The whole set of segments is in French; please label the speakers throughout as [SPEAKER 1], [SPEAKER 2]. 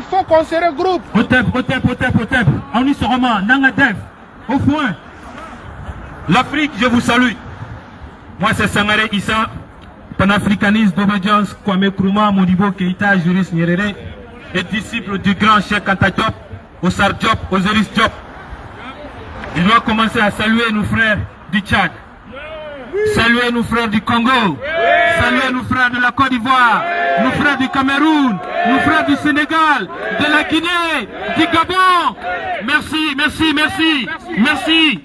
[SPEAKER 1] Il faut qu'on se regroupe.
[SPEAKER 2] Au point. L'Afrique, je vous salue. Moi, c'est Sangaré Issa, panafricaniste d'obédience Kwame Nkrumah, Modibo Keïta, juriste Nyerere, et disciple du grand Cheikh Anta Diop, Ossar Diop, Osiris Diop. Je dois commencer à saluer nos frères du Tchad, saluer nos frères du Congo, saluer nos frères de la Côte d'Ivoire, nos frères du Cameroun, nos frères du Sénégal, de la Guinée, du Gabon. Merci, merci, merci, merci.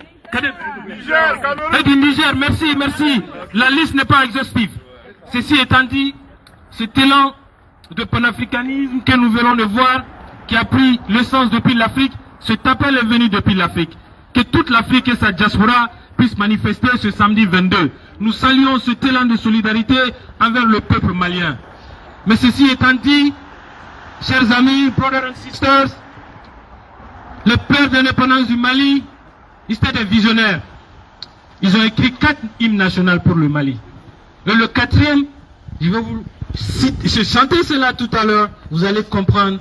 [SPEAKER 2] Et du Niger, merci, merci. La liste n'est pas exhaustive. Ceci étant dit, cet élan de panafricanisme que nous venons de voir, qui a pris le sens depuis l'Afrique, cet appel est venu depuis l'Afrique. Que toute l'Afrique et sa diaspora puissent manifester ce samedi 22. Nous saluons cet élan de solidarité envers le peuple malien. Mais ceci étant dit, chers amis, brothers and sisters, les pères de l'indépendance du Mali, ils étaient des visionnaires. Ils ont écrit 4 hymnes nationaux pour le Mali. Et le 4e, je vais vous chanter cela tout à l'heure, vous allez comprendre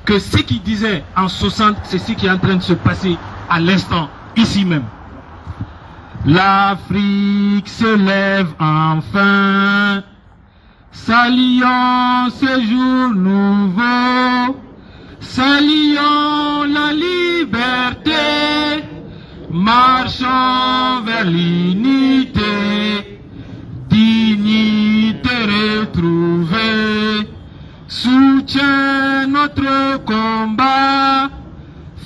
[SPEAKER 2] que ce qu'ils disaient en 60, c'est ce qui est en train de se passer à l'instant, ici même. L'Afrique se lève enfin, saluons ce jour nouveau, saluons la liberté, marchons vers l'unité, dignité retrouvée, soutiens notre combat,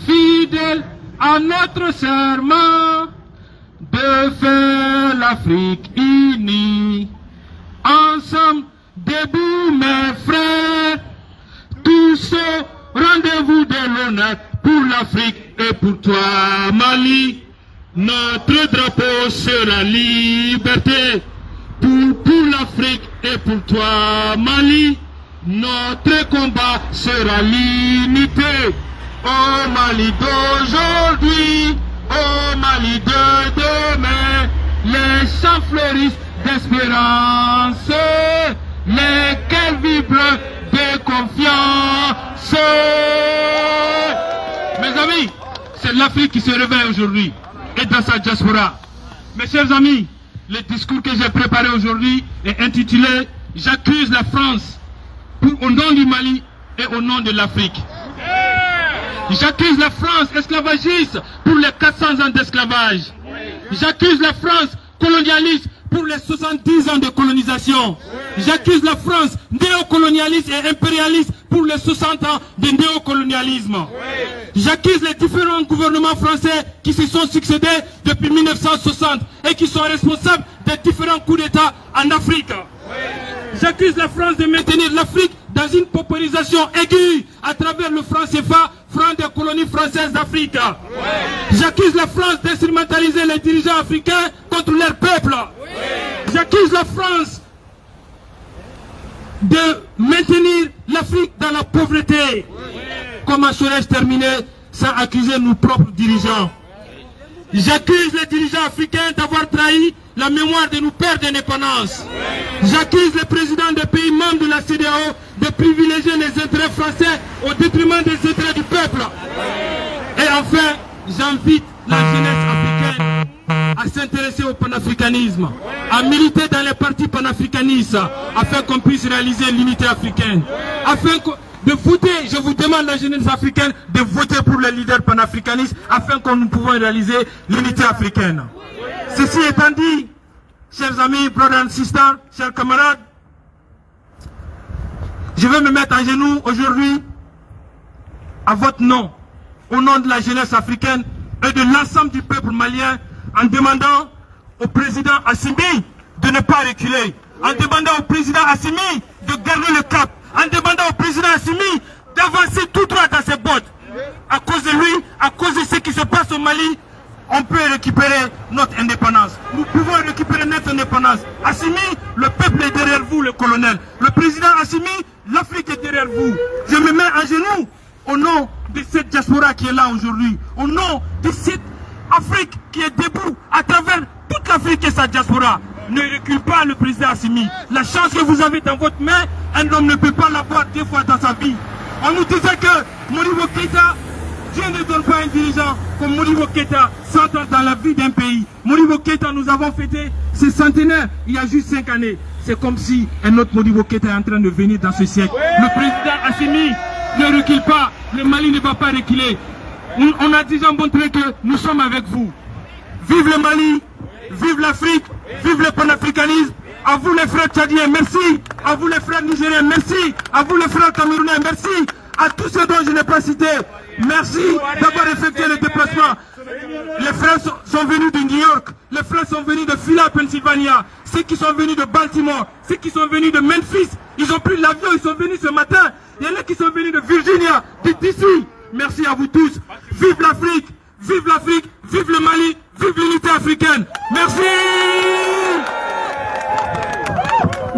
[SPEAKER 2] fidèle à notre serment de faire l'Afrique unie. Ensemble, debout mes frères, tous au rendez-vous de l'honneur pour l'Afrique et pour toi Mali. Notre drapeau sera liberté pour l'Afrique et pour toi Mali. Notre combat sera l'unité. Au Mali d'aujourd'hui, au Mali de demain, les champs fleurissent d'espérance, lesquels vibrent de confiance. Mes amis, c'est l'Afrique qui se réveille aujourd'hui et dans sa diaspora. Mes chers amis, le discours que j'ai préparé aujourd'hui est intitulé « J'accuse la France au nom du Mali et au nom de l'Afrique ». J'accuse la France esclavagiste pour les 400 ans d'esclavage. J'accuse la France colonialiste pour les 70 ans de colonisation. J'accuse la France néocolonialiste et impérialiste pour les 60 ans de néocolonialisme. J'accuse les différents gouvernements français qui se sont succédés depuis 1960 et qui sont responsables des différents coups d'État en Afrique. J'accuse la France de maintenir l'Afrique dans une paupérisation aiguë à travers le franc CFA, franc des colonies françaises d'Afrique. J'accuse la France d'instrumentaliser les dirigeants africains contre leur peuple. J'accuse la France de maintenir l'Afrique dans la pauvreté. Comment serais-je terminé sans accuser nos propres dirigeants? J'accuse les dirigeants africains d'avoir trahi la mémoire de nos pères d'indépendance. J'accuse les présidents des pays membres de la CEDEAO de privilégier les intérêts français au détriment des intérêts du peuple. Et enfin, j'invite la jeunesse africaine à s'intéresser au panafricanisme, à militer dans les partis panafricanistes, afin qu'on puisse réaliser l'unité africaine. Afin de voter, je vous demande la jeunesse africaine de voter pour les leaders panafricanistes, afin que nous pouvons réaliser l'unité africaine. Ceci étant dit, chers amis, brothers and sisters, chers camarades, je vais me mettre à genoux aujourd'hui à votre nom, au nom de la jeunesse africaine et de l'ensemble du peuple malien, en demandant au président Assimi de ne pas reculer, en demandant au président Assimi de garder le cap, en demandant au président Assimi d'avancer tout droit dans ses bottes. À cause de lui, à cause de ce qui se passe au Mali, on peut récupérer notre indépendance. Nous pouvons récupérer notre indépendance. Assimi, le peuple est derrière vous, le colonel. Le président Assimi, l'Afrique est derrière vous. Je me mets à genoux au nom de cette diaspora qui est là aujourd'hui, au nom de cette Afrique qui est debout à travers toute l'Afrique et sa diaspora. Ne recule pas le président Assimi. La chance que vous avez dans votre main, un homme ne peut pas l'avoir 2 fois dans sa vie. On nous disait que Modibo Keïta, Dieu ne donne pas un dirigeant comme Modibo Keïta 100 ans dans la vie d'un pays. Modibo Keïta, nous avons fêté ses centenaires il y a juste 5 années. C'est comme si un autre Modibo Keïta est en train de venir dans ce siècle. Le président Assimi ne recule pas, le Mali ne va pas reculer. On a déjà montré que nous sommes avec vous. Vive le Mali, vive l'Afrique, vive le panafricanisme. À vous les frères tchadiens, merci. À vous les frères nigériens, merci. À vous les frères camerounais, merci. À tous ceux dont je n'ai pas cité, merci d'avoir effectué le déplacement. Les frères sont venus de New York, les frères sont venus de Phila, Pennsylvania, ceux qui sont venus de Baltimore, ceux qui sont venus de Memphis, ils ont pris l'avion, ils sont venus ce matin. Il y en a qui sont venus de Virginia, d'ici. Merci à vous tous. Vive l'Afrique, vive l'Afrique, vive le Mali, vive l'unité africaine. Merci.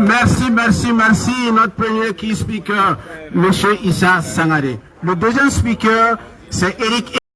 [SPEAKER 1] Merci. Notre premier key speaker, M. Issa Sangaré. Le deuxième speaker, c'est Eric